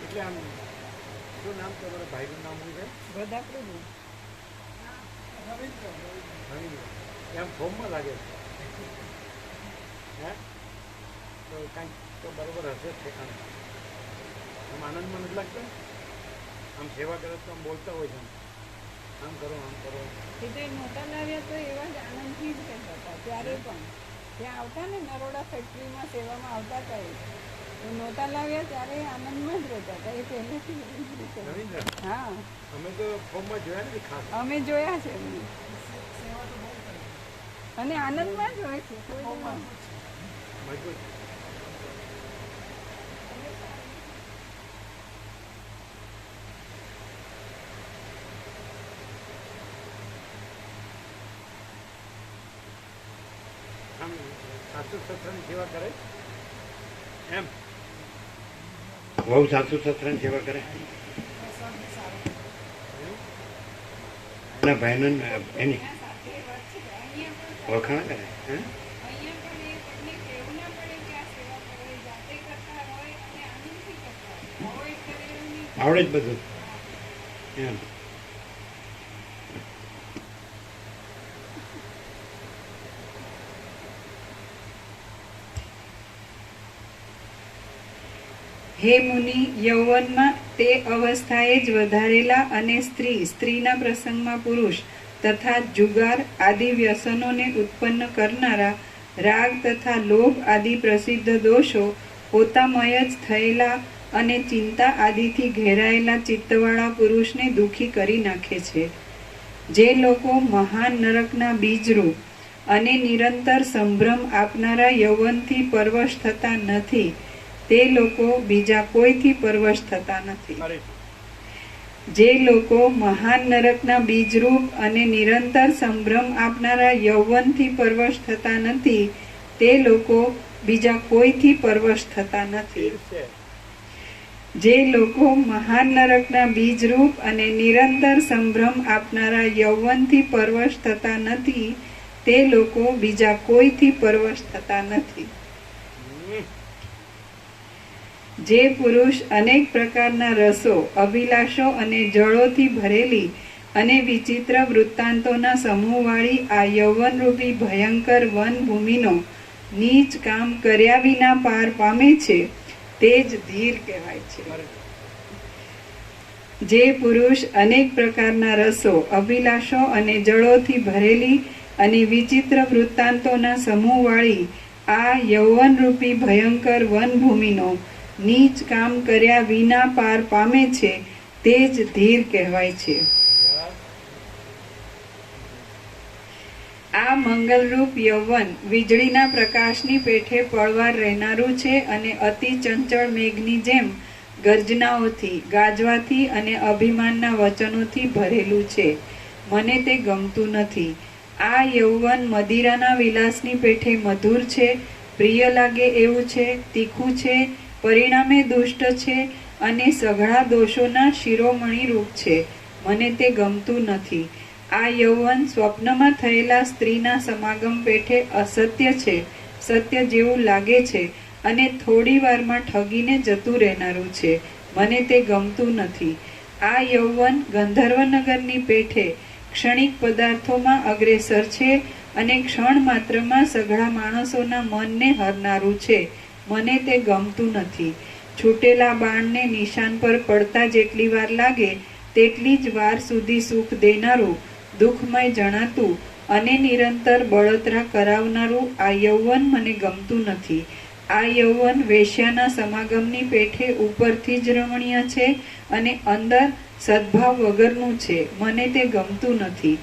એટલે આમ શું નામ તમારા ભાઈનું નામ શું છે? ગોદાપ્રભુ. એમ ફોર્મમાં લાગે છે. હે તો કાંઈક તો બરાબર હશે જ ઠેકાણે. આમ આનંદમાં નથી લાગતો? આમ સેવા કરે તો આમ બોલતા હોય છે આમ કરો આમ કરો. એ તો નહોતા લાવ્યા તો એવા જ આનંદથી જ કહેતા હતા ત્યારે પણ. ત્યાં આવતા ને નરોડા ફેક્ટરીમાં સેવામાં આવતા હતા એ તો નહોતા લાવ્યા ત્યારે આનંદમાં જ રહેતા હતા એ પહેલેથી રવિન્દ્ર, હા અમે તો ફોર્મમાં જોયા નથી ખાસ. અમે જોયા છે એમને અને આનંદમાં જ હોય છે કોઈ મજબૂત. આમ સાસુ સસરાની સેવા કરે એમ? બહુ સાસુ સસરાની સેવા કરે એના ભાઈનું એની વખાણ કરે. હે આવડે જ બધું એમ? હે મુનિ, યૌવનમાં તે અવસ્થાએ જ વધારેલા અને સ્ત્રીના પ્રસંગમાં પુરુષ તથા જુગાર આદિ વ્યસનોને ઉત્પન્ન કરનારા રાગ તથા લોભ આદિ પ્રસિદ્ધ દોષો પોતામય જ થયેલા અને ચિંતા આદિથી ઘેરાયેલા ચિત્તવાળા પુરુષને દુઃખી કરી નાખે છે. જે લોકો મહાન નરકના બીજરૂપ અને નિરંતર સંભ્રમ આપનારા યૌવનથી પરવશ થતા નથી તે લોકો બીજા કોઈથી પરવશ થતા નથી. જે લોકો મહાન નરકના બીજરૂપ અને નિરંતર સંભ્રમ આપનારા યૌવનથી પરવશ થતા નથી તે લોકો બીજા કોઈથી પરવશ થતા નથી. જે લોકો મહાન નરકના બીજરૂપ અને નિરંતર સંભ્રમ આપનારા યૌવનથી પરવશ થતા નથી તે લોકો બીજા કોઈથી પરવશ થતા નથી. જે પુરુષ અનેક પ્રકારના રસો, અભિલાષો અને જળોથી ભરેલી અને વિચિત્ર વૃત્તાંતોના સમૂહવાળી આ યૌવનરૂપી ભયંકર વનભૂમિનો નીચ કામ કર્યા વિના પાર પામે છે તે જ ધીર કહેવાય છે. જે પુરુષ અનેક પ્રકારના રસો, અભિલાષો અને જળોથી ભરેલી અને વિચિત્ર વૃત્તાંતોના સમૂહવાળી આ યૌવનરૂપી ભયંકર વનભૂમિનો નીચ કામ કર્યા વિના પાર પામે છે તે જ ધીર કહેવાય છે. આ મંગલરૂપ યૌવન વીજળીના પ્રકાશની પેઠે પળવાર રહેનારું છે અને અતિ ચંચળ મેઘની જેમ ગર્જનાઓથી, ગાજવાથી અને અભિમાનના વચનોથી ભરેલું છે. મને તે ગમતું નથી. આ યૌવન મદિરાના વિલાસની પેઠે મધુર છે, પ્રિય લાગે એવું છે, તીખું છે, પરિણામે દુષ્ટ છે અને સઘળા દોષોના શિરોમણી રૂપ છે. મને તે ગમતું નથી. આ યૌવન સ્વપ્નમાં થયેલા સ્ત્રીના સમાગમ પેઠે અસત્ય છે, સત્ય જેવું લાગે છે અને થોડી વારમાં ઠગીને જતું રહેનારું છે. મને તે ગમતું નથી. આ યૌવન ગંધર્વનગરની પેઠે ક્ષણિક પદાર્થોમાં અગ્રેસર છે અને ક્ષણ માત્રમાં સઘળા માણસોના મનને હરનારું છે. મને તે ગમતું નથી. છૂટેલા બાણને નિશાન પર પડતા જેટલી વાર લાગે તેટલી જ વાર સુધી સુખ દેનારું, દુઃખમય જણાતું અને નિરંતર બળતરા કરાવનારું આ યૌવન મને ગમતું નથી. આ યૌવન વેશ્યાના સમાગમની પેઠે ઉપરથી જ રમણીય છે અને અંદર સદભાવ વગરનું છે. મને તે ગમતું નથી.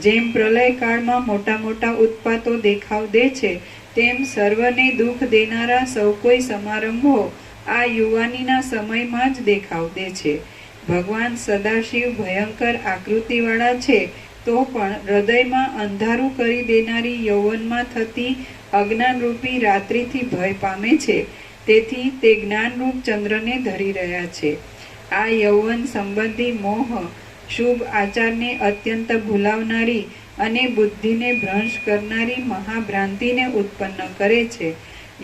જેમ પ્રલયકાળમાં મોટા મોટા ઉત્પાતો દેખાવ દે છે તેમ સર્વને દુઃખ દેનારા સૌ કોઈ સમારંભો આ યુવાનીના સમયમાં જ દેખાવ દે છે. ભગવાન સદાશિવ ભયંકર આકૃતિવાળા છે તો પણ હૃદયમાં અંધારું કરી દેનારી યૌવનમાં થતી અજ્ઞાનરૂપી રાત્રિથી ભય પામે છે. તેથી તે જ્ઞાનરૂપ ચંદ્રને ધરી રહ્યા છે. આ યૌવન સંબંધી મોહ શુભ આચારને અત્યંત ભૂલાવનારી અને બુદ્ધિને ભ્રંશ કરનારી મહાભ્રાંતિને ઉત્પન્ન કરે છે.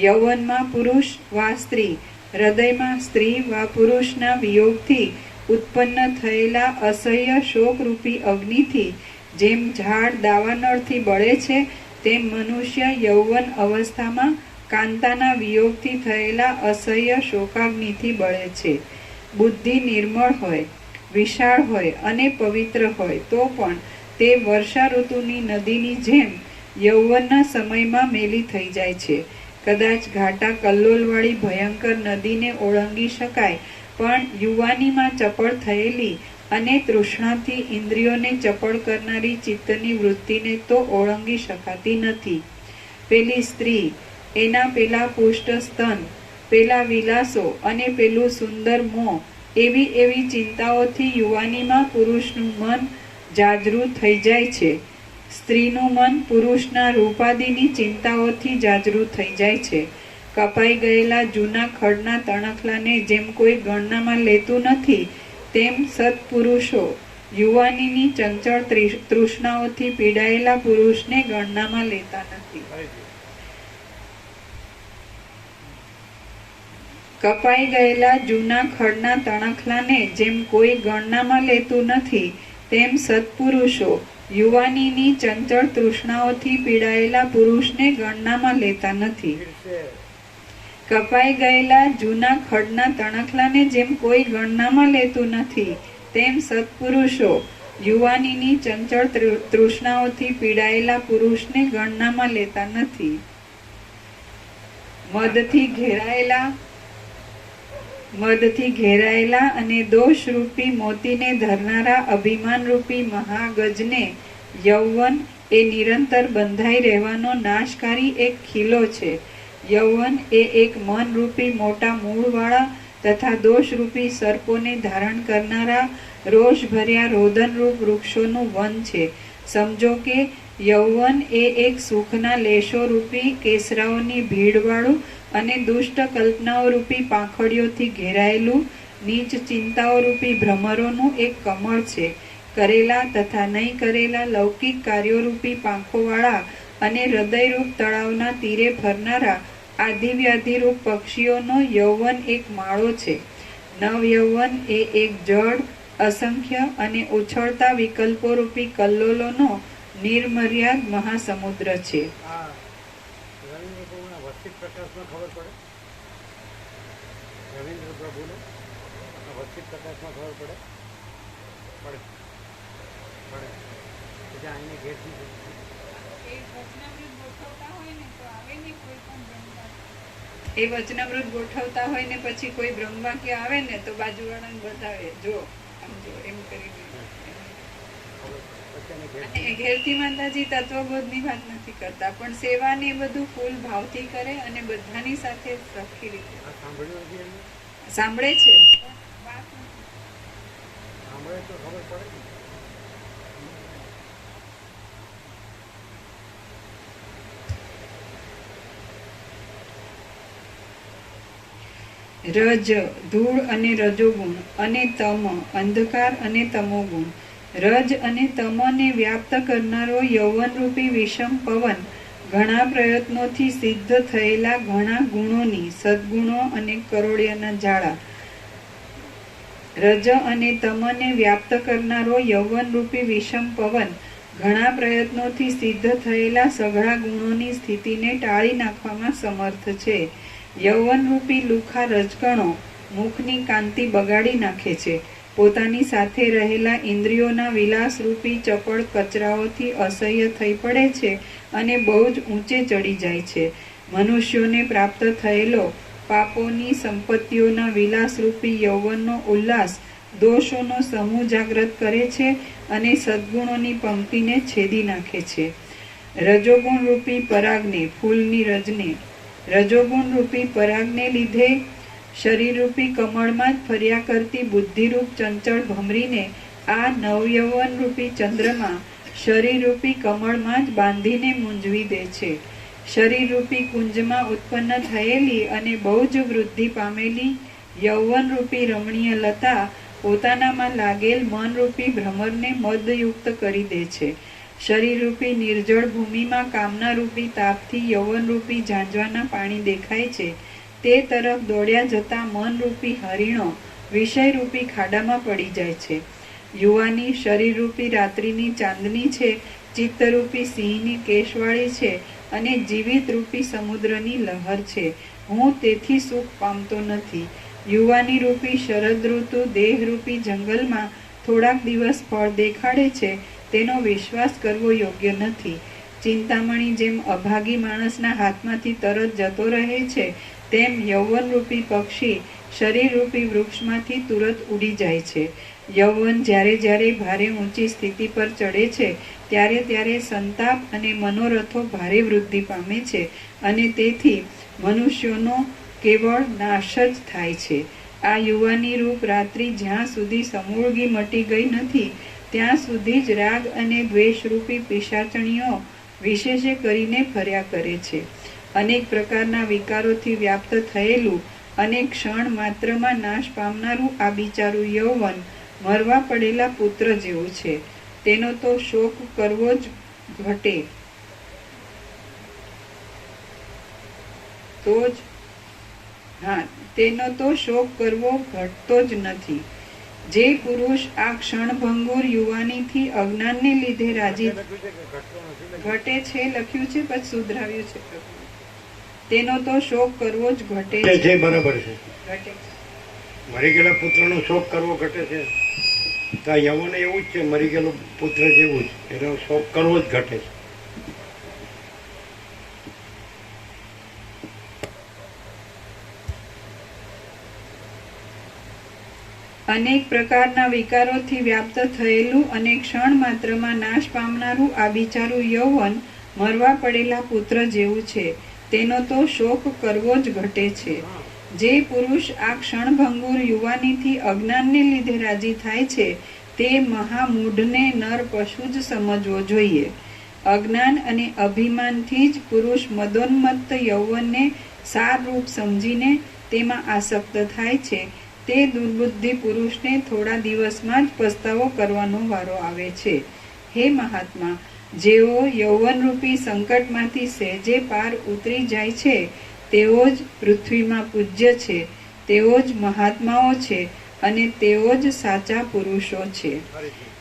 યૌવનમાં પુરુષ વા સ્ત્રી હૃદયમાં સ્ત્રી વા પુરુષના વિયોગથી ઉત્પન્ન થયેલા અસહ્ય શોકરૂપી અગ્નિથી જેમ ઝાડ દાવાનળથી બળે છે, તેમ મનુષ્ય યૌવન અવસ્થામાં કાંતાના વિયોગથી થયેલા અસહ્ય શોકાગ્નિથી બળે છે. બુદ્ધિ નિર્મળ હોય, વિશાળ હોય અને પવિત્ર હોય તો પણ તે વર્ષા ઋતુની નદીની જેમ યૌવનના સમયમાં મેલી થઈ જાય છે. કદાચ ઘાટા કલ્લોલવાળી ભયંકર નદીને ઓળંગી શકાય, પણ યુવાનીમાં ચપળ થયેલી અને તૃષ્ણાથી ઇન્દ્રિયોને ચપળ કરનારી ચિત્તની વૃત્તિને તો ઓળંગી શકાતી નથી. પેલી સ્ત્રી, એના પેલા પુષ્ટ સ્તન, પેલા વિલાસો અને પેલું સુંદર મોં, એવી ચિંતાઓથી યુવાનીમાં પુરુષનું મન જાજરૂ થઈ જાય છે. સ્ત્રીનું મન પુરુષના રૂપાદિની ચિંતાઓથી જાજરૂ થઈ જાય છે. કપાઈ ગયેલા જૂના ખડના તણખલાને જેમ કોઈ ગણનામાં લેતું નથી, તેમ સત્પુરુષો યુવાનીની ચંચળ તૃષ્ણાઓથી પીડાયેલા પુરુષને ગણનામાં લેતા નથી. કપાઈ ગયેલા જૂના ખડના તણખલાને જેમ કોઈ ગણનામાં લેતું નથી, તેમ સત્પુરુષો યુવાનીની ચંચળ તૃષ્ણાઓથી પીડાયેલા પુરુષને ગણનામાં લેતા નથી. કપાઈ ગયેલા જૂના ખડના તણખલાને જેમ કોઈ ગણનામાં લેતું નથી, તેમ સત્પુરુષો યુવાનીની ચંચળ તૃષ્ણાઓથી પીડાયેલા પુરુષને ગણનામાં લેતા નથી. મદથી ઘેરાયેલા અને દોષરૂપી મોતીને ધરનારા અભિમાનરૂપી મહાગજને યૌવન એ નિરંતર બંધાઈ રહેવાનો નાશકારી એક ખીલો છે. યૌવન એ એક મનરૂપી મોટા મૂળવાળા તથા દોષરૂપી સર્પોને ધારણ કરનારા રોષભર્યા રોદનરૂપ વૃક્ષોનું વન છે. સમજો કે યૌવન એ એક સુખના લેશોરૂપી કેસરાઓની ભીડવાળું અને દુષ્ટ કલ્પનાઓરૂપી પાંખડીઓથી ઘેરાયેલું નીચ ચિંતાઓરૂપી ભ્રમરોનું એક કમળ છે. કરેલા તથા નહીં કરેલા લૌકિક કાર્યોરૂપી પાંખોવાળા અને હૃદયરૂપ તળાવના તીરે ફરનારા આધિવ્યાધિરૂપ પક્ષીઓનો યૌવન એક માળો છે. નવ યૌવન એ એક જડ, અસંખ્ય અને ઉછળતા વિકલ્પોરૂપી કલ્લોલોનો નિર્મર્યાદ મહાસમુદ્ર છે. પ્રકાશમાં ખબર પડે, રવિન્દ્ર પ્રભુને વસ્તી પ્રકાશમાં ખબર પડે પડે પડે એટલે આઈને ઘેરથી એ વચનામૃત ગોઠવતા હોય ને પછી કોઈ બ્રહ્મવાક્ય આવે ને તો બાજુવાળાને બતાવે, જો આમ જો એમ કરી. ઘેરથી માતાજી તત્વબોધની વાત નથી કરતા, પણ સેવા ને બધું ફૂલ ભાવથી કરે અને બધાની સાથે સરખી રીતે સાંભળે છે. રજ ધૂળ અને રજોગુણ અને તમ અંધકાર અને તમોગુણ. રજ અને તમને વ્યાપ્ત કરનારો યૌવનરૂપી વિષમ પવન ઘણા પ્રયત્નોથી સિદ્ધ થયેલા ઘણા ગુણોની સદ્ગુણો અને કરોડિયાના ઝાડા. રજ અને તમને વ્યાપ્ત કરનારો યૌવનરૂપી વિષમ પવન ઘણા પ્રયત્નોથી સિદ્ધ થયેલા સઘળા ગુણોની સ્થિતિને ટાળી નાખવામાં સમર્થ છે. યૌવનરૂપી લુખા રજકણો મુખની કાંતિ બગાડી નાખે છે. પોતાની સાથે રહેલા ઇન્દ્રિયોના વિલાસરૂપી ચપળ કચરાઓથી અસહ્ય થઈ પડે છે અને બહુ જ ઊંચે ચડી જાય છે. મનુષ્યોને પ્રાપ્ત થયેલો પાપોની સંપત્તિઓના વિલાસરૂપી યૌવનનો ઉલ્લાસ દોષોનો સમૂહ જાગ્રત કરે છે અને સદ્ગુણોની પંક્તિને છેદી નાખે છે. રજોગુણ રૂપી પરાગને, ફૂલની રજને, રજોગુણ રૂપી પરાગને લીધે શરીરરૂપી કમળમાં જ ફર્યા કરતી બુદ્ધિરૂપ ચંચળ ભમરીને આ નવયૌવન રૂપી ચંદ્રમાં શરીરરૂપી કમળમાં જ બાંધીને મૂંઝવી દે છે. શરીરરૂપી કુંજમાં ઉત્પન્ન થયેલી અને બહુ જ વૃદ્ધિ પામેલી યૌવનરૂપી રમણીય લતા પોતાનામાં લાગેલ મનરૂપી ભ્રમરને મદયુક્ત કરી દે છે. શરીરરૂપી નિર્જળ ભૂમિમાં કામનારૂપી તાપથી યૌવનરૂપી ઝાંઝવાના પાણી દેખાય છે. તે તરફ દોડ્યા જતા મનરૂપી હરિણો વિષયરૂપી ખાડામાં પડી જાય છે. યુવાની શરીરરૂપી રાત્રિની ચાંદની છે, ચિત્તરૂપી સિંહની કેશવાળી છે અને જીવિતરૂપી સમુદ્રની લહર છે. હું તેથી સુખ પામતો નથી. યુવાની રૂપી શરદ ઋતુ દેહરૂપી જંગલમાં થોડાક દિવસ ફળ દેખાડે છે, તેનો વિશ્વાસ કરવો યોગ્ય નથી. ચિંતામણી જેમ અભાગી માણસના હાથમાંથી તરત જતો રહે છે, તેમ યૌવનરૂપી પક્ષી શરીરરૂપી વૃક્ષમાંથી તુરત ઉડી જાય છે. યૌવન જ્યારે જ્યારે ભારે ઊંચી સ્થિતિ પર ચડે છે, ત્યારે ત્યારે સંતાપ અને મનોરથો ભારે વૃદ્ધિ પામે છે અને તેથી મનુષ્યોનો કેવળ નાશ જ થાય છે. આ યુવાની રૂપ રાત્રિ જ્યાં સુધી સમૂળગી મટી ગઈ નથી, ત્યાં સુધી જ રાગ અને દ્વેષરૂપી પિશાચણીઓ વિશેષે કરીને ફર્યા કરે છે. અનેક પ્રકારના વિકારોથી વ્યાપ્ત થયેલું અને ક્ષણ માત્રમાં નાશ પામનારું આ બિચારું યૌવન મરવા પડેલા પુત્ર જેવું છે. તેનો તો શોક કરવો જ ઘટે તેનો તો શોક કરવો ઘટતો જ નથી. જે પુરુષ આ ક્ષણભંગુર યુવાનીથી અજ્ઞાનને લીધે રાજી ઘટે છે લખ્યું છે, પછી સુધરાવ્યું છે. તેનો તો શોક કરવો જ ઘટે છે. બરાબર છે. ઘટે મરી ગયેલા પુત્રનો શોક કરવો ઘટે છે. તો યૌવન એવું જ છે, મરી ગયેલો પુત્ર જેવું જ, એનો શોક કરવો જ ઘટે છે. અનેક પ્રકારના વિકારોથી વ્યાપ્ત થયેલું અને ક્ષણ માત્રમાં નાશ પામનારું આ બિચારું યૌવન મરવા પડેલા પુત્ર જેવું છે. તેનો તો શોક કરવો જ ઘટે છે. જે પુરુષ આ ક્ષણભંગુર યુવાનીથી અજ્ઞાનને લીધે રાજી થાય છે, તે મહામૂઢને નર પશુ જ સમજવો જોઈએ. અજ્ઞાન અને અભિમાનથી જ પુરુષ મદોન્મત્ત યૌવનને સારરૂપ સમજીને તેમાં આસક્ત થાય છે. તે દુર્બુદ્ધિ પુરુષને થોડા દિવસમાં જ પસ્તાવો કરવાનો વારો આવે છે. હે મહાત્મા, જેઓ યૌવનરૂપી સંકટમાંથી સહેજે પાર ઉતરી જાય છે, તેઓ જ પૃથ્વીમાં પૂજ્ય છે, તેઓ જ મહાત્માઓ છે અને તેઓ જ સાચા પુરુષો છે.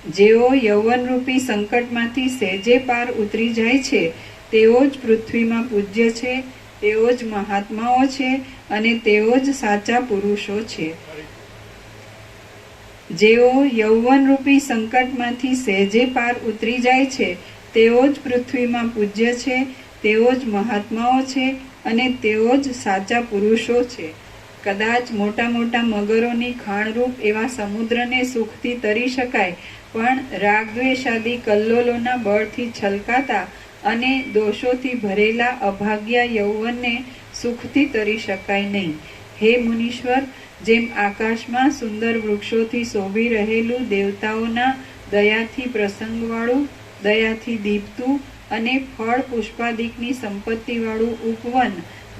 જેઓ યૌવનરૂપી સંકટમાંથી સહેજે પાર ઉતરી જાય છે, તેઓ જ પૃથ્વીમાં પૂજ્ય છે, તેઓ જ મહાત્માઓ છે અને તેઓ જ સાચા પુરુષો છે. જેઓ યૌવનરૂપી સંકટમાંથી સહેજે પાર ઉતરી જાય છે, તેઓ જ પૃથ્વીમાં પૂજ્ય છે, તેઓ જ મહાત્માઓ છે અને તેઓ જ સાચા પુરુષો છે. કદાચ મોટા મોટા મગરોની ખાણરૂપ એવા સમુદ્રને સુખથી તરી શકાય, પણ રાગદ્વેષાદી કલ્લોલોના બળથી છલકાતા અને દોષોથી ભરેલા અભાગ્યા યૌવનને સુખથી તરી શકાય નહીં. હે મુનીશ્વર, જેમ આકાશમાં સુંદર વૃક્ષોથી શોભી રહેલું દેવતાઓના દયાથી પ્રસંગવાળું, દયાથી દીપતું અને ફળ પુષ્પાદિકની સંપત્તિવાળું ઉપવન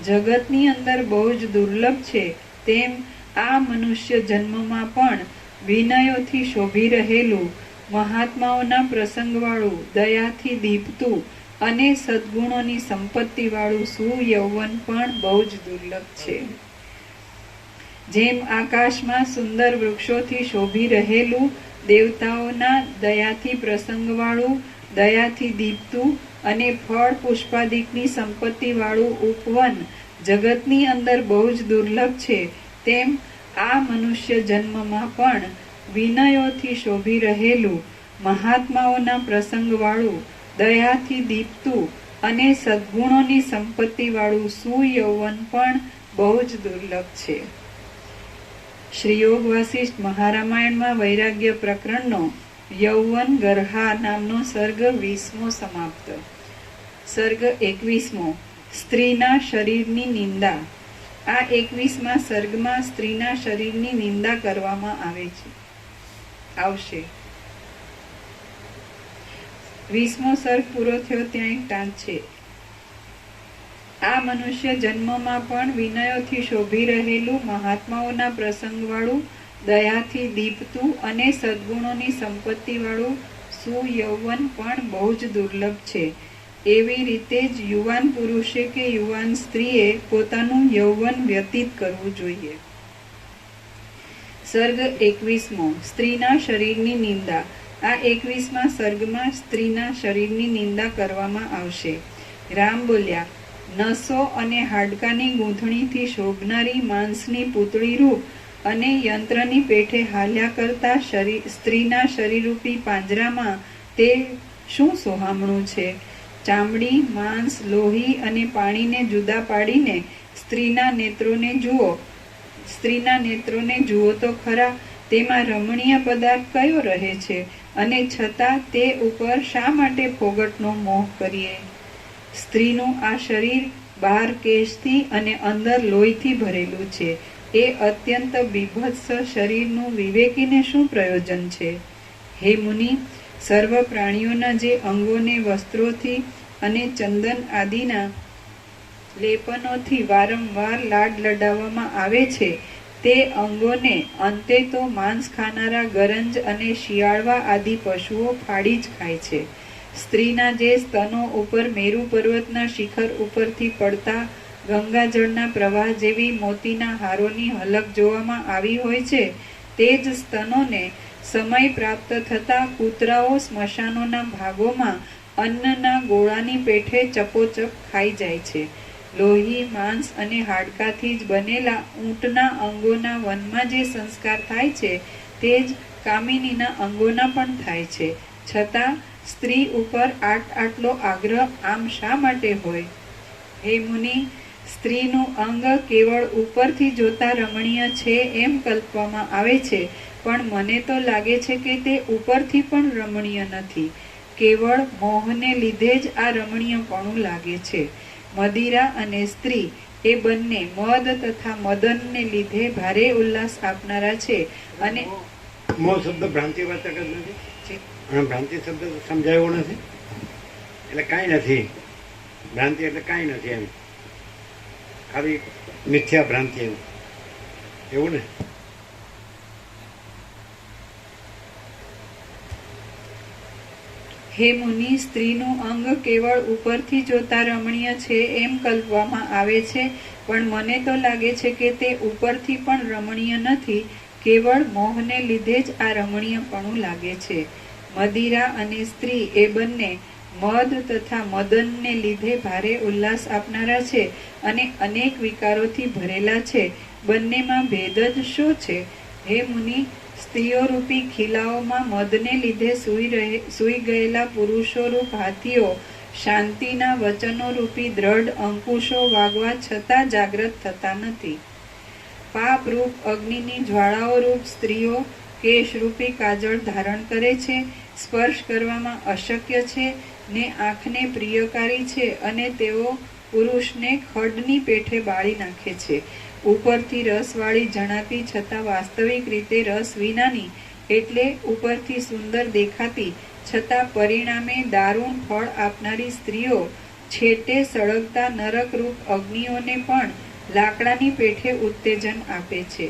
જગતની અંદર બહુ જ દુર્લભ છે, તેમ આ મનુષ્ય જન્મમાં પણ વિનયોથી શોભી રહેલું, મહાત્માઓના પ્રસંગવાળું, દયાથી દીપતું અને સદ્ગુણોની સંપત્તિવાળું સુયૌવન પણ બહુ જ દુર્લભ છે. જેમ આકાશમાં સુંદર વૃક્ષોથી શોભી રહેલું, દેવતાઓના દયાથી પ્રસંગવાળું, દયાથી દીપતું અને ફળ પુષ્પાદિકની સંપત્તિવાળું ઉપવન જગતની અંદર બહુ જ દુર્લભ છે, તેમ આ મનુષ્ય જન્મમાં પણ વિનયોથી શોભી રહેલું, મહાત્માઓના પ્રસંગવાળું, દયાથી દીપતું અને સદ્ગુણોની સંપત્તિવાળું સુયૌવન પણ બહુ જ દુર્લભ છે. શ્રી યોગ વાસિષ્ઠ મહારામાયણમાં વૈરાગ્ય પ્રકરણનો યૌવન ગર્હા નામનો સર્ગ 20મો સમાપ્ત. સર્ગ 21મો, સ્ત્રીના શરીરની નિંદા. આ 21મા સર્ગમાં સ્ત્રીના શરીરની નિંદા કરવામાં આવશે. 20મો સર્ગ પૂરો થયો ત્યાં એક ટાંક છે. આ મનુષ્ય જન્મમાં પણ વિનયોથી શોભી રહેલું, મહાત્માઓના પ્રસંગવાળું, દયાથી દીપતું અને સદ્ગુણોની સંપત્તિવાળું સુયૌવન પણ બહુ જ દુર્લભ છે. એવી રીતે જ યુવાન પુરુષે કે યુવાન સ્ત્રીએ પોતાનું યૌવન વ્યતીત કરવું જોઈએ. સર્ગ 21મો. સ્ત્રીના શરીરની નિંદા. આ 21મા સર્ગમાં સ્ત્રીના શરીરની નિંદા કરવામાં આવશે. રામ બોલ્યા, નસો અને હાડકાની ગૂંથણીથી શોભનારી માંસની પૂતળી રૂપ અને યંત્રની પેઠે હાલ્યા કરતા સ્ત્રીના શરીરરૂપી પાંજરામાં તે શું સોહામણું છે? ચામડી, માંસ, લોહી અને પાણીને જુદા પાડીને સ્ત્રીના નેત્રોને જુઓ તો ખરા, તેમાં રમણીય પદાર્થ કયો રહે છે? અને છતાં તે ઉપર શા માટે ફોગટનો મોહ કરીએ? સ્ત્રીનું આ શરીર બહાર કેશથી અને અંદર લોહીથી ભરેલું છે. એ અત્યંત બીભત્સ શરીરનું વિવેકીને શું પ્રયોજન છે? હે મુનિ, સર્વ પ્રાણીઓના જે અંગોને વસ્ત્રોથી અને ચંદન આદિના લેપનોથી વારંવાર લાડ લડાવવામાં આવે છે, તે અંગોને અંતે તો માંસ ખાનારા ગરંજ અને શિયાળવા આદિ પશુઓ ફાડી જ ખાય છે. સ્ત્રીના જે સ્તનો ઉપર મેરુ પર્વતના શિખર ઉપરથી પડતા ગંગાજળના પ્રવાહ જેવી મોતીના હારોની હલક જોવામાં આવી હોય છે, તે જ સ્તનોને સમય પ્રાપ્ત થતાં કૂતરાઓ સ્મશાનોના ભાગોમાં અન્નના ગોળાની પેઠે ચપોચપ ખાઈ જાય છે. લોહી, માંસ અને હાડકાથી જ બનેલા ઊંટના અંગોના વનમાં જે સંસ્કાર થાય છે, તે જ કામિનીના અંગોના પણ થાય છે. છતાં સ્ત્રી ઉપર આટલો આગ્રહ આમ શા માટે હોય? હે મુનિ, સ્ત્રીનું અંગ કેવળ ઉપરથી જોતા રમણીય છે એમ કલ્પવામાં આવે છે, પણ મને તો લાગે છે કે તે ઉપરથી પણ રમણીય નથી. કેવળ મોહને લીધે જ આ રમણીયપણું લાગે છે. મદિરા અને સ્ત્રી એ બંને મદ તથા મદનને લીધે ભારે ઉલ્લાસ આપનારા છે. અને મોહ શબ્દ ભ્રાંતિવાચક જ નથી. ભ્રાંતિ શબ્દ સમજાયો નથી એટલે કાંઈ નથી. ભ્રાંતિ એટલે કાંઈ નથી, એમ ખાલી મિથ્યા ભ્રાંતિ, એવું ને. હે મુનિ, સ્ત્રીનું અંગ કેવળ ઉપરથી જોતા રમણીય છે એમ કલ્પવામાં આવે છે, પણ મને તો લાગે છે કે તે ઉપરથી પણ રમણીય નથી. કેવળ મોહને લીધે જ આ રમણીયપણું લાગે છે. મદિરા અને સ્ત્રી એ બંને મદ તથા મદનને લીધે ભારે ઉલ્લાસ આપનારા છે અને અનેક વિકારોથી ભરેલા છે. બંનેમાં ભેદ જ શું છે? હે મુનિ, સ્ત્રીઓ રૂપી ખીલાઓમાં મદને લીધે સૂઈ ગયેલા પુરુષો રૂપ હાથીઓ શાંતિના વચનો રૂપી દ્રઢ અંકુશો વાગવા છતાં જાગ્રત થતા નથી. પાપ રૂપ અગ્નિની જ્વાળાઓ રૂપ સ્ત્રીઓ કેશરૂપી કાજળ ધારણ કરે છે, સ્પર્શ કરવામાં અશક્ય છે ને આંખને પ્રિયકારી છે, અને તેઓ પુરુષને ખડની પેઠે બાળી નાખે છે. ઉપરથી રસવાળી જણાતી છતાં વાસ્તવિક રીતે રસ વિનાની, એટલે ઉપરથી સુંદર દેખાતી છતાં પરિણામે દારૂણ ફળ આપનારી સ્ત્રીઓ છેટે સળગતા નરકરૂપ અગ્નિઓને પણ લાકડાની પેઠે ઉત્તેજન આપે છે.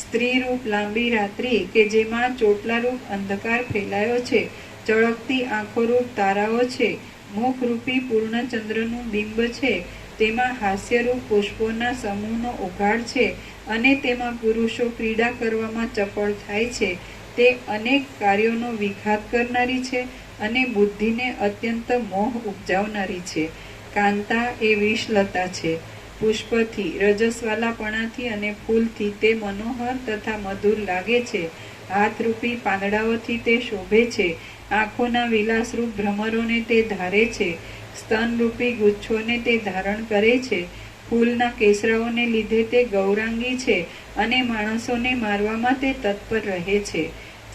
સ્ત્રીરૂપ લાંબી રાત્રિ કે જેમાં ચોટલારૂપ અંધકાર ફેલાયો છે, ચળકતી આંખોરૂપ તારાઓ છે, મુખરૂપી પૂર્ણચંદ્રનું બિંબ છે, તેમાં હાસ્યરૂપ પુષ્પોના સમૂહનો ઉઘાડ છે અને તેમાં પુરુષો ક્રીડા કરવામાં ચપળ થાય છે, તે અનેક કાર્યોનો વિઘાત કરનારી છે અને બુદ્ધિને અત્યંત મોહ ઉપજાવનારી છે. કાંતા એ વિષલતા છે. પુષ્પથી, રજસ્વાલાપણાથી અને ફૂલથી તે મનોહર તથા મધુર લાગે છે. હાથરૂપી પાંદડાઓથી તે શોભે છે. આંખોના વિલાસરૂપ ભ્રમરોને તે ધારે છે. સ્તનરૂપી ગુચ્છોને તે ધારણ કરે છે. ફૂલના કેસરાઓને લીધે તે ગૌરાંગી છે અને માણસોને મારવામાં તે તત્પર રહે છે.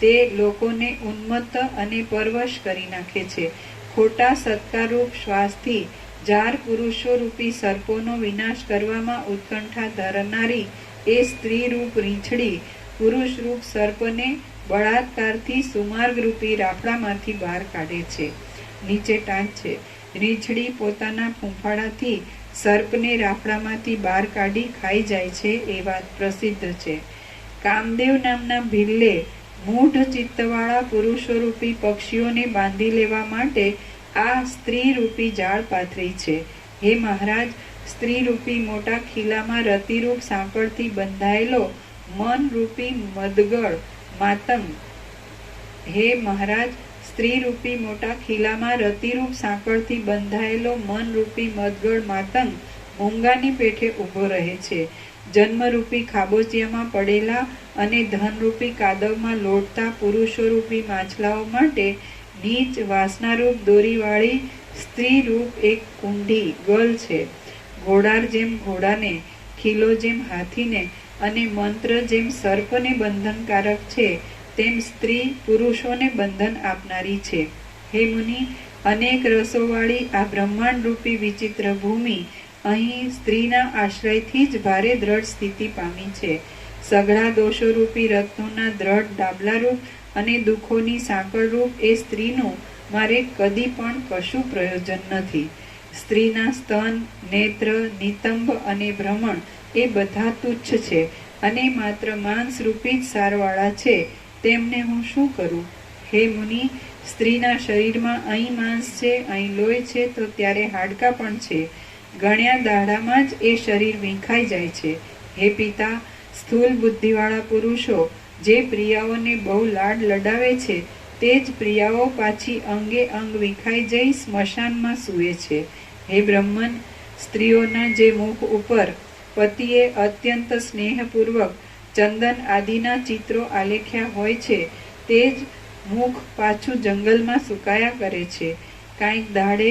તે લોકોને ઉન્મત્ત અને પરવશ કરી નાખે છે. ખોટા સત્કારરૂપ શ્વાસથી જાર પુરુષો રૂપી સર્પોનો વિનાશ કરવામાં ઉત્કંઠા ધરનારી એ સ્ત્રીરૂપ રીંછડી પુરુષરૂપ સર્પને બળાત્કારથી સુમાર્ગરૂપી રાફડામાંથી બહાર કાઢે છે. નીચે ટાંચ છે. રીંછડી પોતાના ફૂંફાડાથી સર્પને રાફડામાંથી બહાર કાઢી ખાઈ જાય છે, એ વાત પ્રસિદ્ધ છે. કામદેવ નામના ભિલ્લે મૂઢ ચિત્તવાળા પુરુષોરૂપી પક્ષીઓને બાંધી લેવા માટે આ સ્ત્રી રૂપી જાળ પાથરી છે. હે મહારાજ, સ્ત્રી રૂપી મોટા ખીલામાં રતિરૂપ સાંકળથી બંધાયેલો મન રૂપી મદગળ માતંગ હે મહારાજ, સ્ત્રી રૂપી મોટા ખીલામાં રતિરૂપ સાંકળથી બંધાયેલો મન રૂપી મદગળ માતંગ મૂંગાની પેઠે ઊભો રહે છે. જન્મરૂપી ખાબોચિયામાં પડેલા અને ધનરૂપી કાદવમાં લોટતા પુરુષોરૂપી માછલાઓ માટે નીચ વાસનારૂપ દોરીવાળી સ્ત્રી રૂપ એક કુંડી ગલ છે. ઘોડાર જેમ ઘોડાને, ખીલો જેમ હાથીને અને મંત્ર જેમ સર્પને બંધનકારક છે, તેમ સ્ત્રી પુરુષોને બંધન આપનારી છે. હે મુનિ, અનેક રસોવાળી આ બ્રહ્માંડ રૂપી વિચિત્ર ભૂમિ અહીં સ્ત્રીના આશ્રયથી જ ભારે દ્રઢ સ્થિતિ પામી છે. સઘળા દોષોરૂપી રત્નોના દ્રઢ ડાબલારૂપ અને દુઃખોની સાંકળરૂપ એ સ્ત્રીનું મારે કદી પણ કશું પ્રયોજન નથી. સ્ત્રીના સ્તન, નેત્ર, નિતંબ અને ભ્રમણ એ બધા તુચ્છ છે અને માત્ર માંસરૂપી જ સારવાળા છે. તેમને હું શું કરું? હે મુનિ, સ્ત્રીના શરીરમાં અહીં માંસ છે, અહીં લોહી છે, તો ત્યારે હાડકાં પણ છે. ગણ્યા દાડામાં જ એ શરીર વીંખાઈ જાય છે. હે પિતા, સ્થૂલ બુદ્ધિવાળા પુરુષો જે પ્રિયાઓને બહુ લાડ લડાવે છે, તે જ પ્રિયાઓ પાછી અંગે અંગ વિખાઈ જઈ સ્મશાનમાં સૂવે છે. હે બ્રહ્મન, સ્ત્રીઓના જે મુખ ઉપર પતિએ અત્યંત સ્નેહપૂર્વક ચંદન આદિના ચિત્રો આલેખ્યા હોય છે, તે જ મુખ પાછું જંગલમાં સુકાયા કરે છે. કંઈક દાડે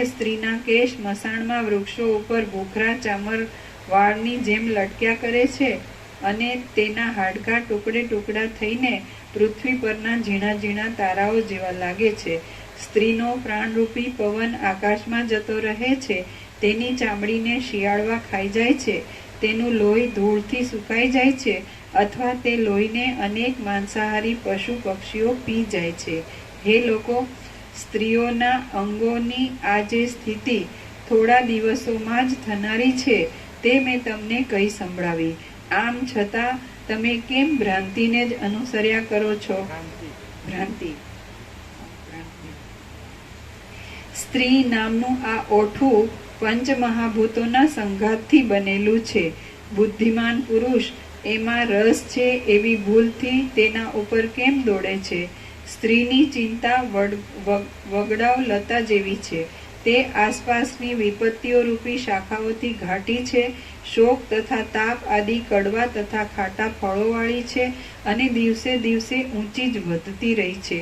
સ્ત્રીના કેશ મસાણમાં વૃક્ષો ઉપર ભૂખરા ચામર વાળની જેમ લટક્યા કરે છે અને તેના હાડકાં ટુકડે ટુકડા થઈને પૃથ્વી પરના ઝીણા ઝીણા તારાઓ જેવા લાગે છે. સ્ત્રીનો પ્રાણરૂપી પવન આકાશમાં જતો રહે છે, તેની ચામડીને શિયાળવા ખાઈ જાય છે, તેનું લોહી ધૂળથી સુકાઈ જાય છે, અથવા તે લોહીને અનેક માંસાહારી પશુ પક્ષીઓ પી જાય છે. હે લોકો, સ્ત્રીઓના અંગોની આ જે સ્થિતિ થોડા દિવસોમાં જ થનારી છે, તે મેં તમને કહી સંભળાવી. આમ છતાં તમે કેમ ભ્રાંતિને જ અનુસર્યા કરો છો? ભ્રાંતિ. સ્ત્રી નામનું આ ઓઠું પંચમહાભૂતોના સંઘાતથી બનેલું છે. બુદ્ધિમાન પુરુષ એમાં રસ છે એવી ભૂલથી તેના ઉપર કેમ દોડે છે? સ્ત્રીની ચિંતા વગડાવ લતા જેવી છે. તે આસપાસની વિપત્તિઓ રૂપી શાખાઓથી ઘાટી છે. શોક તથા તાપ આદિ કડવા તથા ખાટા ફળોવાળી છે અને દિવસે દિવસે ઊંચી જ વધતી રહી છે.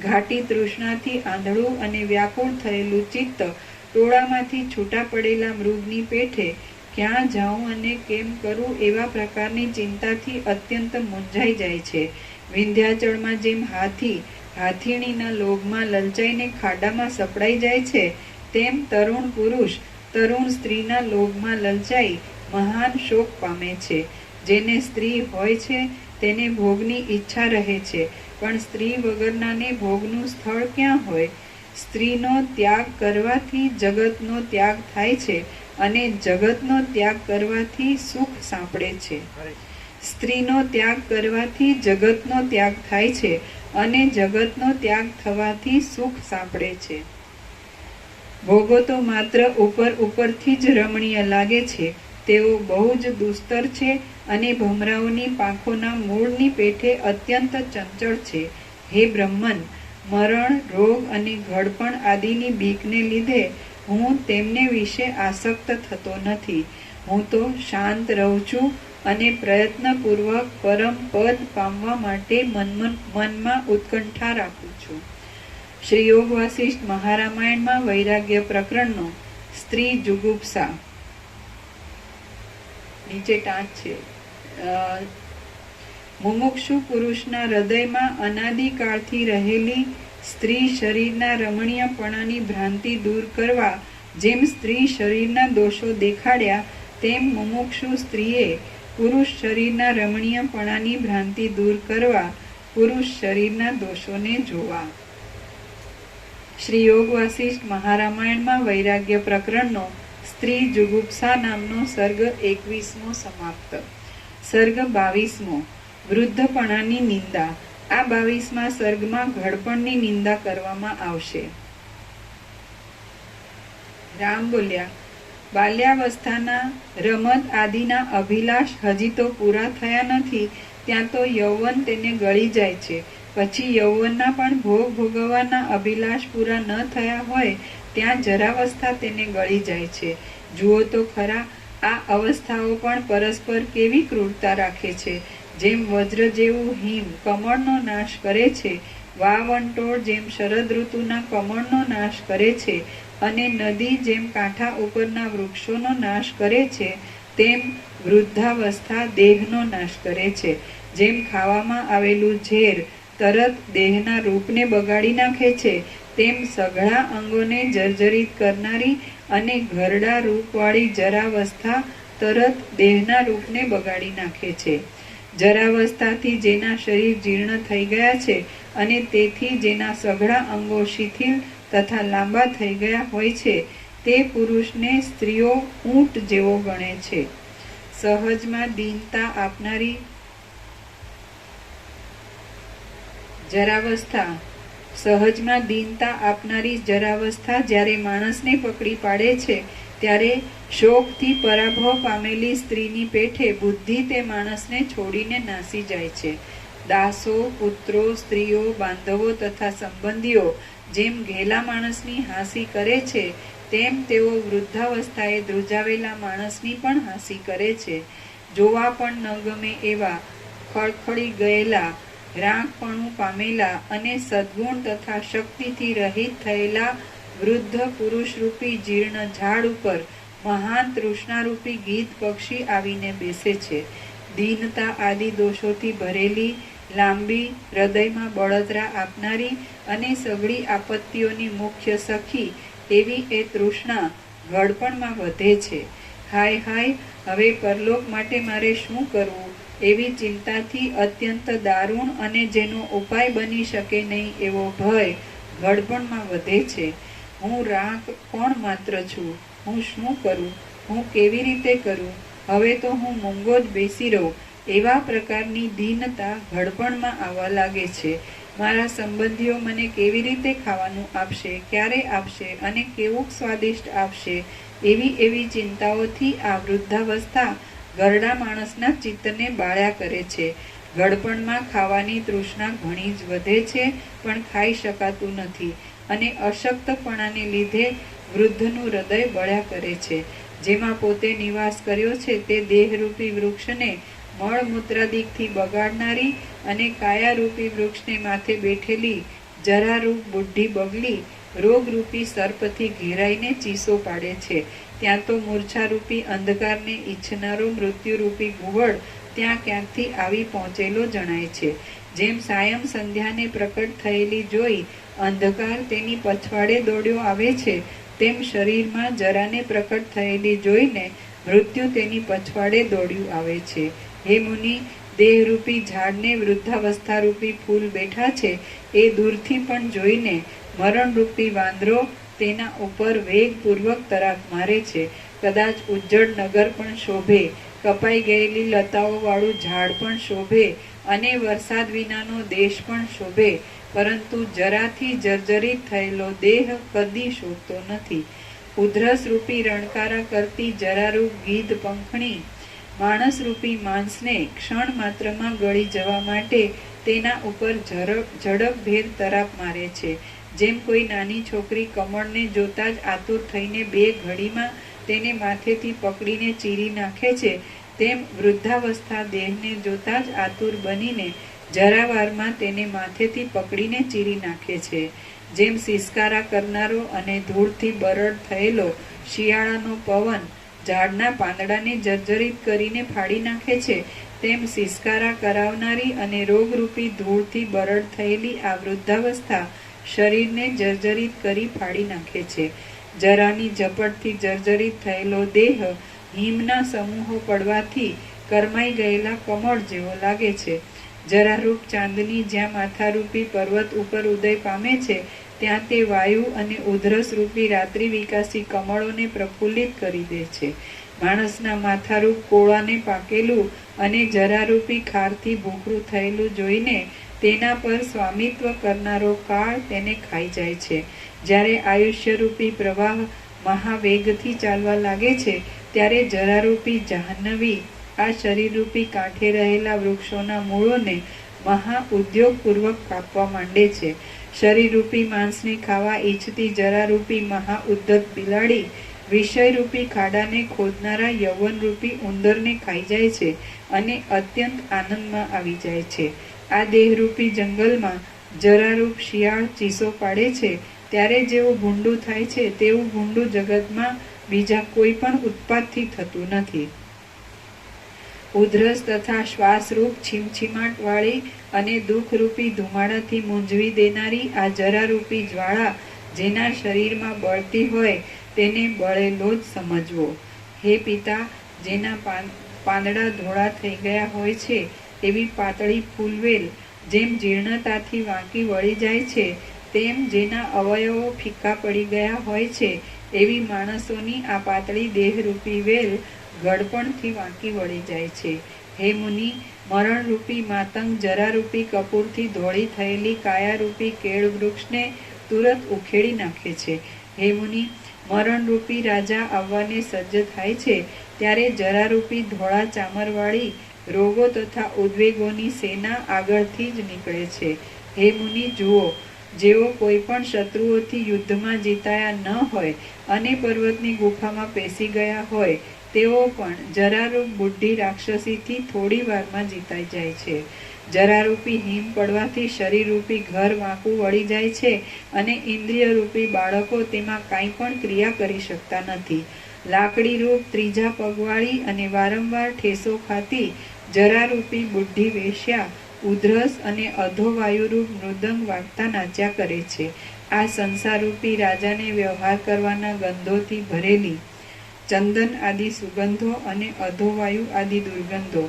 ઘાટી તૃષ્ણાથી આંધળું અને વ્યાકુળ થયેલું ચિત્ત ટોળામાંથી છૂટા પડેલા મૃગની પેઠે ક્યાં જાઉં અને કેમ કરું એવા પ્રકારની ચિંતાથી અત્યંત મૂંઝાઈ જાય છે. વિંધ્યાચળમાં જેમ હાથી હાથીણીના લોભમાં લલચાઈને ખાડામાં સપડાઈ જાય છે, તેમ તરુણ પુરુષ તરુણ સ્ત્રીના લોભમાં લલચાઈ મહાન શોક પામે છે. જેને સ્ત્રી હોય છે તેને ભોગની ઈચ્છા રહે છે, પણ સ્ત્રી વગરનાને ભોગનું સ્થળ ક્યાં હોય? સ્ત્રીનો ત્યાગ કરવાથી જગતનો ત્યાગ થાય છે અને જગતનો ત્યાગ કરવાથી સુખ સાંપડે છે. સ્ત્રીનો ત્યાગ કરવાથી જગતનો ત્યાગ થાય છે અને જગતનો ત્યાગ થવાથી સુખ સાંપડે છે. ભોગો તો માત્ર ઉપરથી જ રમણીય લાગે છે, તેઓ બહુ જ દુસ્તર છે અને ભમરાઓની પાંખોના મૂળની પેઠે અત્યંત ચંચળ છે. હે બ્રહ્મન, મરણ, રોગ અને ઘડપણ આદિની બીકને લીધે હું તેમને વિશે આસક્ત થતો નથી. હું તો શાંત રહું છું અને પ્રયત્નપૂર્વક પરમ પદ પામવા માટે મનમાં ઉત્કંઠા રાખું છું. શ્રી યોગ વાસિષ્ઠ મહારામાયણમાં વૈરાગ્ય પ્રકરણનો સ્ત્રી જુગુપ્સા. નીચે ટાંચ છે. મુમુક્ષુ પુરુષના હૃદયમાં અનાદિકાળથી રહેલી સ્ત્રી શરીરના રમણીયપણાની ભ્રાંતિ દૂર કરવા જેમ સ્ત્રી શરીરના દોષો દેખાડ્યા, તેમ મુમુક્ષુ સ્ત્રીએ પુરુષ શરીરના રમણીયપણાની ભ્રાંતિ દૂર કરવા પુરુષ શરીરના દોષોને જોવા. શ્રી યોગ વાસિષ્ઠ મહારામાયણમાં વૈરાગ્ય પ્રકરણનો સ્ત્રી જુગુપ્સા નામનો સર્ગ 21મો સમાપ્ત. સર્ગ 22મો. વૃદ્ધપણાની નિંદા. આ 22મા સર્ગમાં ઘડપણની નિંદા કરવામાં આવશે. રામ બોલ્યા, બાલ્યાવસ્થાના રમત આદિના અભિલાષ હજી તો પૂરા થયા નથી, ત્યાં તો યૌવન તેને ગળી જાય છે. પછી યૌવનના પણ ભોગ ભોગવવાના અભિલાષ પૂરા ન થયા હોય ત્યાં જરાવસ્થા તેને ગળી જાય છે. જુઓ તો ખરા, આ અવસ્થાઓ પણ પરસ્પર કેવી ક્રૂરતા રાખે છે. જેમ વજ્ર જેવું હિમ કમળનો નાશ કરે છે, વાવંટોળ જેમ શરદ ઋતુના કમળનો નાશ કરે છે, અને નદી જેમ કાંઠા ઉપરના વૃક્ષોનો નાશ કરે છે, તેમ વૃદ્ધાવસ્થા દેહનો નાશ કરે છે. જેમ ખાવામાં આવેલું ઝેર તરત દેહના રૂપને બગાડી નાખે છે, તેમ સઘળા અંગોને જર્જરિત કરનારી અને ઘરડા રૂપવાળી જરાવસ્થા તરત દેહના રૂપને બગાડી નાખે છે. જરાવસ્થાથી જેના શરીર જીર્ણ થઈ ગયા છે અને તેથી જેના સઘળા અંગો શિથિલ તથા લાંબા થઈ ગયા હોય છે, તે પુરુષને સ્ત્રીઓ ઊંટ જેવો ગણે છે. સહજમાં દીનતા આપનારી જરાવસ્થા જ્યારે માણસને પકડી પાડે છે, ત્યારે શોકથી પરાભવ પામેલી સ્ત્રીની પેઠે બુદ્ધિ તે માણસને છોડીને નાસી જાય છે. દાસો, પુત્રો, સ્ત્રીઓ, બાંધવો તથા સંબંધીઓ જેમ ઘેલા માણસની હાંસી કરે છે, તેમ તેઓ વૃદ્ધાવસ્થાએ ધ્રુજાવેલા માણસની પણ હાંસી કરે છે. જોવા પણ ન ગમે એવા ખળખળી ગયેલા, રાંકપણું પામેલા અને સદ્ગુણ તથા શક્તિથી રહિત થયેલા વૃદ્ધ પુરુષરૂપી જીર્ણ ઝાડ ઉપર મહાન તૃષ્ણારૂપી ગીધ પક્ષી આવીને બેસે છે. દીનતા આદિ દોષોથી ભરેલી, લાંબી, હૃદયમાં બળતરા આપનારી અને સઘળી આપત્તિઓની મુખ્ય સખી એવી એ તૃષ્ણા ઘડપણમાં વધે છે. હાય હાય, હવે પરલોક માટે મારે શું કરવું એવી ચિંતાથી અત્યંત દારૂણ અને જેનો ઉપાય બની શકે નહીં એવો ભય ઘડપણમાં વધે છે. હું રાંક કોણ માત્ર છું, હું શું કરું, હું કેવી રીતે કરું, હવે તો હું મૂંગો જ બેસી રહું એવા પ્રકારની દીનતા ઘડપણમાં આવવા લાગે છે. મારા સંબંધીઓ મને કેવી રીતે ખાવાનું આપશે, ક્યારે આપશે અને કેવું સ્વાદિષ્ટ આપશે, એવી ચિંતાઓથી આ વૃદ્ધાવસ્થા ઘરડા માણસના ચિત્તને બાળ્યા કરે છે. ઘડપણમાં ખાવાની તૃષ્ણા ઘણી જ વધે છે, પણ ખાઈ શકાતું નથી અને અશક્તપણાને લીધે વૃદ્ધનું હૃદય બળ્યા કરે છે. જેમાં પોતે નિવાસ કર્યો છે તે દેહરૂપી વૃક્ષને મળમૂત્રાદિકથી બગાડનારી અને કાયારૂપી વૃક્ષને માથે બેઠેલી જરારૂપ બુઢી બગલી રોગરૂપી સર્પથી ઘેરાઈને ચીસો પાડે છે. ત્યાં તો મૂર્છારૂપી અંધકારને ઈચ્છનારો મૃત્યુરૂપી ઘુવડ ત્યાં ક્યાંકથી આવી પહોંચેલો જણાય છે. જેમ સાયં સંધ્યાને પ્રકટ થયેલી જોઈ અંધકાર તેની પછવાડે દોડ્યો આવે છે, તેમ શરીરમાં જરાને પ્રકટ થયેલી જોઈને મૃત્યુ તેની પછવાડે દોડ્યું આવે છે. હે મુનિ, દેહરૂપી ઝાડને વૃદ્ધાવસ્થારૂપી ફૂલ બેઠા છે એ દૂરથી પણ જોઈને મરણરૂપી વાંદરો તેના ઉપર વેગપૂર્વક તરાપ મારે છે. કદાચ ઉજ્જડ નગર પણ શોભે, કપાઈ ગયેલી લતાઓવાળું ઝાડ પણ શોભે અને વરસાદ વિનાનો દેશ પણ શોભે, પરંતુ જરાથી જર્જરિત થયેલો દેહ કદી શોભતો નથી. ઉધરસરૂપી રણકારા કરતી જરારૂપ ગીધ પંખણી માણસરૂપી માંસને ક્ષણ માત્રમાં ગળી જવા માટે તેના ઉપર ઝડપભેર તરાપ મારે છે. જેમ કોઈ નાની છોકરી કમળને જોતા જ આતુર થઈને 2 ઘડીમાં તેને માથેથી પકડીને ચીરી નાખે છે, તેમ વૃદ્ધાવસ્થા દેહને જોતા જ આતુર બનીને જરાવારમાં તેને માથેથી પકડીને ચીરી નાખે છે. જેમ સિસકારા કરનારો અને ધૂળથી બરડ થયેલો શિયાળાનો પવન ઝાડના પાંદડાને જર્જરિત કરીને ફાડી નાખે છે, તેમ સિસકારા કરાવનારી અને રોગરૂપી ધૂળથી બરડ થયેલી આ વૃદ્ધાવસ્થા શરીરને જર્જરિત કરી ફાડી નાખે છે. જરાની ઝપટથી જર્જરિત થયેલો દેહ હિમના સમૂહો પડવાથી કરમાઈ ગયેલા કમળ જેવો લાગે છે. જરારૂપ ચાંદની જ્યાં માથારૂપી પર્વત ઉપર ઉદય પામે છે, ત્યાં તે વાયુ અને ઉધરસરૂપી રાત્રિ વિકાસી કમળોને પ્રફુલ્લિત કરી દે છે. માણસના માથારૂપ કોળાને પાકેલું અને જરારૂપી ખારથી ભૂખરું થયેલું જોઈને તેના પર સ્વામિત્વ કરનારો કાળ તેને ખાઈ જાય છે. જ્યારે આયુષ્યરૂપી પ્રવાહ મહાવેગથી ચાલવા લાગે છે ત્યારે જરારૂપી જાહ્નવી આ શરીરરૂપી કાંઠે રહેલા વૃક્ષોના મૂળોને મહા ઉદ્યોગપૂર્વક કાપવા માંડે છે. શરીરરૂપી માંસને ખાવા ઈચ્છતી જરારૂપી મહા ઉદ્ધત બિલાડી વિષયરૂપી ખાડાને ખોદનારા યૌવનરૂપી ઉંદરને ખાઈ જાય છે અને અત્યંત આનંદમાં આવી જાય છે. આ દેહરૂપી જંગલમાં જરારૂપ શિયાળ ચીસો પાડે છે ત્યારે જેવું ભૂંડું થાય છે તેવું ભૂંડું જગતમાં બીજા કોઈ પણ ઉત્પાતથી થતું નથી. ઉધરસ તથા શ્વાસરૂપ છીમછીમાટવાળી અને દુઃખરૂપી ધુમાડાથી મૂંઝવી દેનારી આ જરારૂપી જ્વાળા જેના શરીરમાં બળતી હોય તેને બળેલો જ સમજવો. હે પિતા, જેના પાંદડા ધોળા થઈ ગયા હોય છે એવી પાતળી ફૂલવેલ જેમ જીર્ણતાથી વાંકી વળી જાય છે, તેમ જેના અવયવો ફીકા પડી ગયા હોય છે એવી માણસોની આ પાતળી દેહરૂપી વેલ ગળપણથી વાંકી વળી જાય છે. હે મુનિ, મરણરૂપી માતંગ જરારૂપી કપૂરથી ધોળી થયેલી કાયારૂપી કેળ વૃક્ષને તુરત ઉખેડી નાખે છે. હે મુનિ, મરણરૂપી રાજા આવવાને સજ્જ થાય છે ત્યારે જરારૂપી ધોળા ચામરવાળી રોગો તથા ઉદ્વેગોની સેના આગળથી જ નીકળે છે. હે મુનિ, જુઓ, જેઓ કોઈ પણ શત્રુઓથી યુદ્ધમાં જીતાયા ન હોય અને પર્વતની ગુફામાં પેસી ગયા હોય તેઓ પણ જરારૂપ બુઢી રાક્ષસીથી થોડી વારમાં જીતાઈ જાય છે. જરારૂપી હિમ પડવાથી શરીરરૂપી ઘર વાંકું વળી જાય છે અને ઇન્દ્રિયરૂપી બાળકો તેમાં કાંઈ પણ ક્રિયા કરી શકતા નથી. લાકડીરૂપ ત્રીજા પગવાળી અને વારંવાર ઠેસો ખાતી જરારૂપી બુઢી વેશ્યા ઉધરસ અને અધોવાયુરૂપ મૃદંગ વાગતા નાચ્યા કરે છે. આ સંસારરૂપી રાજાને વ્યવહાર કરવાના ગંધોથી ભરેલી ચંદન આદિ સુગંધો અને અધોવાયુ આદિ દુર્ગંધો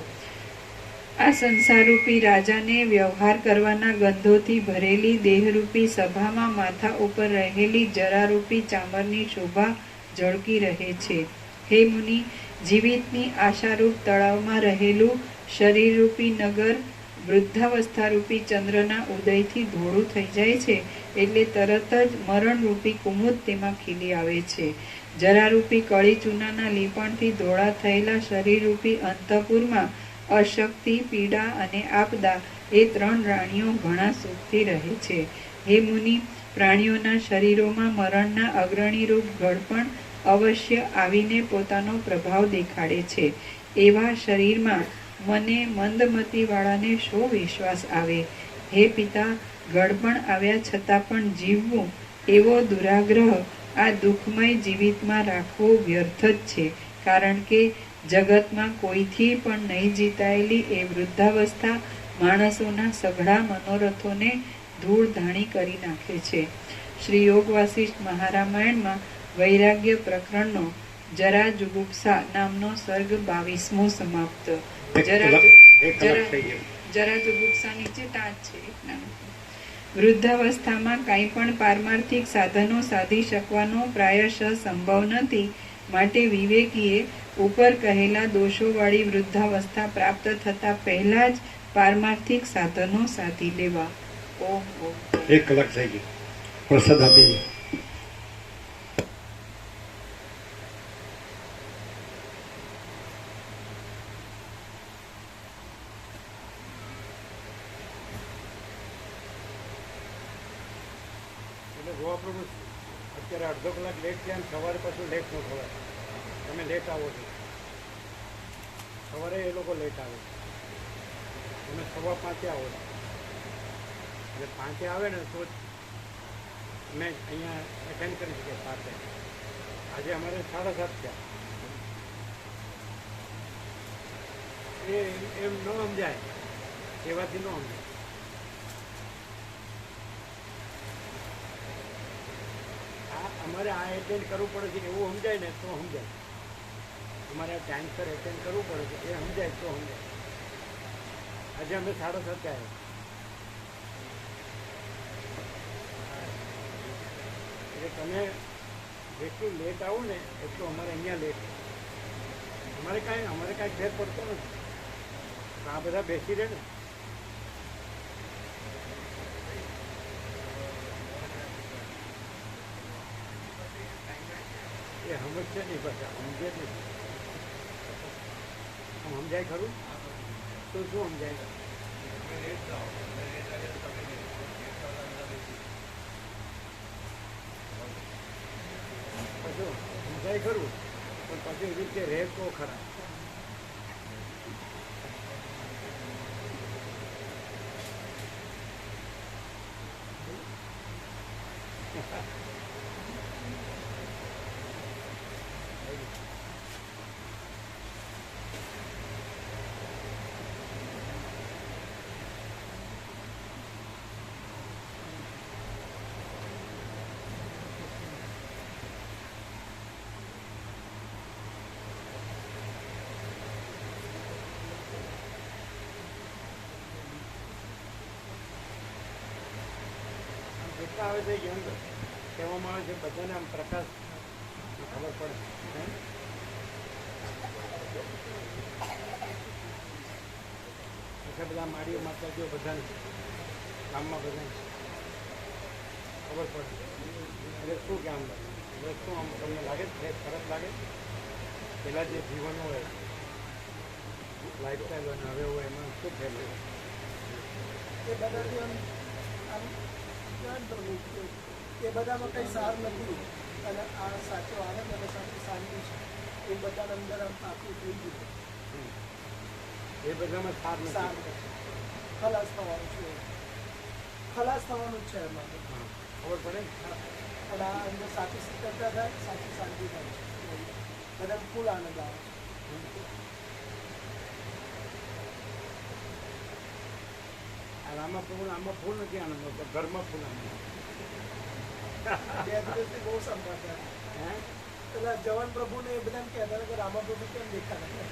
આ સંસારરૂપી રાજાને વ્યવહાર કરવાના ગંધોથી ભરેલી દેહરૂપી સભામાં માથા ઉપર રહેલી જરારૂપી ચામરની શોભા ઝળકી રહે છે. હે મુનિ, જીવિતની આશારૂપ તળાવમાં રહેલું શરીરરૂપી નગર વૃદ્ધાવસ્થારૂપી ચંદ્રના ઉદયથી ધોળું થઈ જાય છે એટલે તરત જ મરણરૂપી કુમુદ તેમાં ખીલી આવે છે. જરારૂપી કળી ચૂનાના લીપણથી ધોળા થયેલા શરીરરૂપી અંતઃપુરમાં અશક્તિ, પીડા અને આપદા એ ત્રણ રાણીઓ ઘણા સુખથી રહે છે. હે મુનિ, પ્રાણીઓના શરીરોમાં મરણના અગ્રણીરૂપ ઘડપણ અવશ્ય આવીને પોતાનો પ્રભાવ દેખાડે છે. એવા શરીરમાં મને મંદમતીવાળાને શો વિશ્વાસ આવે? હે પિતા, ઘડપણ આવ્યા છતાં પણ જીવવું એવો દુરાગ્રહ આ દુઃખમય જીવિતમાં રાખવો વ્યર્થ જ છે. કારણ કે જગતમાં કોઈથી પણ નહીં જીતાયેલી એ વૃદ્ધાવસ્થા માણસોના સઘળા મનોરથોને ધૂળ ધાણી કરી નાખે છે. શ્રી યોગ વાસિષ્ઠ મહારામાયણમાં વૈરાગ્ય પ્રકરણનો જરા જુગુપ્સા નામનો સર્ગ 22મો સમાપ્ત. જરા જુગુપ્સા નીચે ટાંચ છે. વૃદ્ધાવસ્થામાં કાંઈ પણ પારમાર્થિક સાધનો સાધી શકવાનો પ્રાયશ સંભવ નથી. માટે વિવેકીએ ઉપર કહેલા દોષોવાળી વૃદ્ધાવસ્થા પ્રાપ્ત થતા પહેલા જ પારમાર્થિક સાધનો સાધી લેવા. ઓમ ઓમ. 1 કલાક થઈ ગઈ. પ્રસાદ આપી દે. અત્યારે અડધો કલાક લેટ થયા, સવારે પાછું લેટ ન થવાય. તમે લેટ આવો છો, સવારે એ લોકો લેટ આવે, તમે 5:15 આવો છો. એટલે 5 આવે ને તો અમે અહીંયા એટેન્ડ કરી શકીએ 7. આજે અમારે 7:30 થયા. એ એમ ન સમજાય, એવાથી ન સમજાય. અમારે આ એટેન્ડ કરવું પડે છે એવું સમજાય ને તો સમજાય. અમારે આ ટાઈમસર એટેન્ડ કરવું પડે છે એ સમજાય તો સમજાય. આજે અમે 7:30 આવ્યા. એટલે તમે જેટલું લેટ આવો ને એટલું અમારે અહીંયા લેટ. અમારે કાંઈ ફેર પડતો નથી. આ બધા બેસી રહે ને એ સમજશે નહીં, પછી સમજે જ નહીં. આમ સમજાય ખરું? તો શું સમજાય? પછી સમજાય ખરું, પણ પછી એવી રીતે રહે તો ખરા. જેટલા આવે છે યંગ કહેવામાં આવે છે બધાને આમ પ્રકાશ ખબર પડે. એટલે બધા માળીઓ માતાજીઓ બધાને ગામમાં બધાને ખબર પડે. એટલે શું કે આમ એટલે શું આમ તમને લાગે છે ફરક લાગે? પહેલાં જે જીવન હોય લાઈફસ્ટાઈલ હોય ને હવે હોય એમાં શું થયેલું? એ બધાથી આમ એ બધામાં કંઈ સાર નથી અને આ સાચો આનંદ અને સાચી શાંતિ છે એ બધાને અંદર આમ પાકું થઈ ગયું. એ બધામાં સાર સાર નથી. ખલાસ થવાનું છે, ખલાસ થવાનું જ છે એમાં. ખબર પડે ને? અને આ અંદર સાચી શીતળતા થાય, સાચી શાંતિ થાય છે, બધાને ફૂલ આનંદ આવે છે. આમાં ફૂલ નથી આનંદ હોતો, ઘરમાં ફૂલ આનંદ. 2 દિવસથી બહુ સંભાળતા હે પેલા જવાન પ્રભુને એ બધાને કહેતા હતા કે રામા પ્રભુ કેમ દેખાતા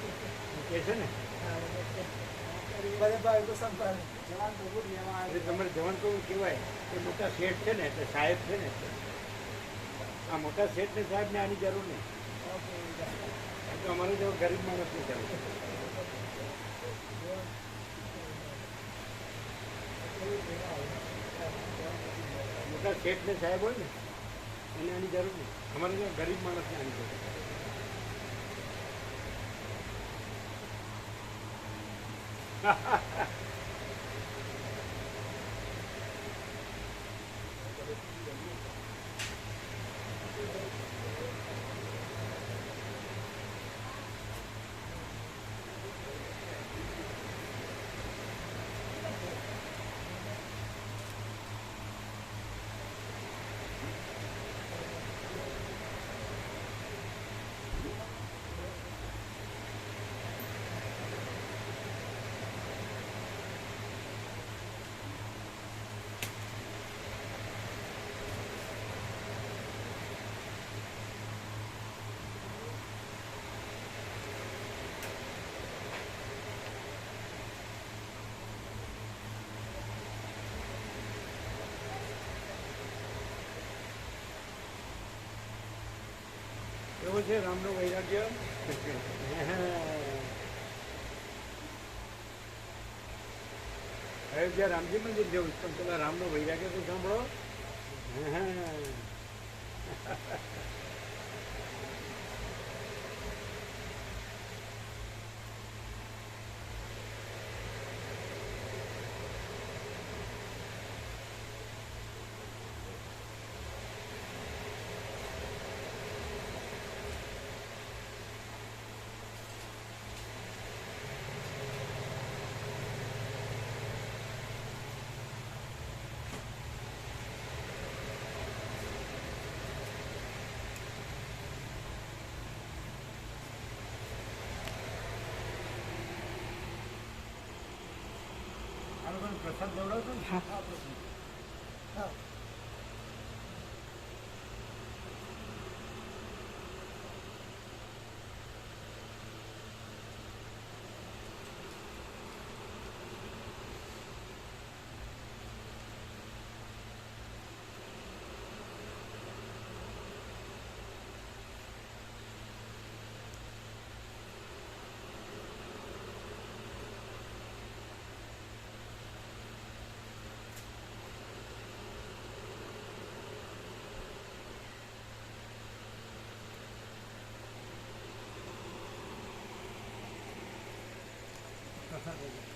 કે છે ને બધે ભાઈ તો સંભાળે જવાન પ્રભુ લેવા એટલે તમારે જવાન કહું કહેવાય કે મોટા શેઠ છે ને એટલે સાહેબ છે ને એટલે આ મોટા શેઠ ને સાહેબ ને આની જરૂર નહીં. તો અમારે જેવો ગરીબ માણસની જરૂર. મોટા શેઠ ને સાહેબ હોય ને એને આની જરૂર નહીં. અમારે જેવો ગરીબ માણસને આની જરૂર. એવો છે રામનું વૈરાગ્ય. અયોધ્યા રામજી મંદિર જેવું પણ પેલા રામનું વૈરાગ્ય તો સાંભળો. આ લોકોને પ્રસાદ લેવડાવતો ને? હા સાથે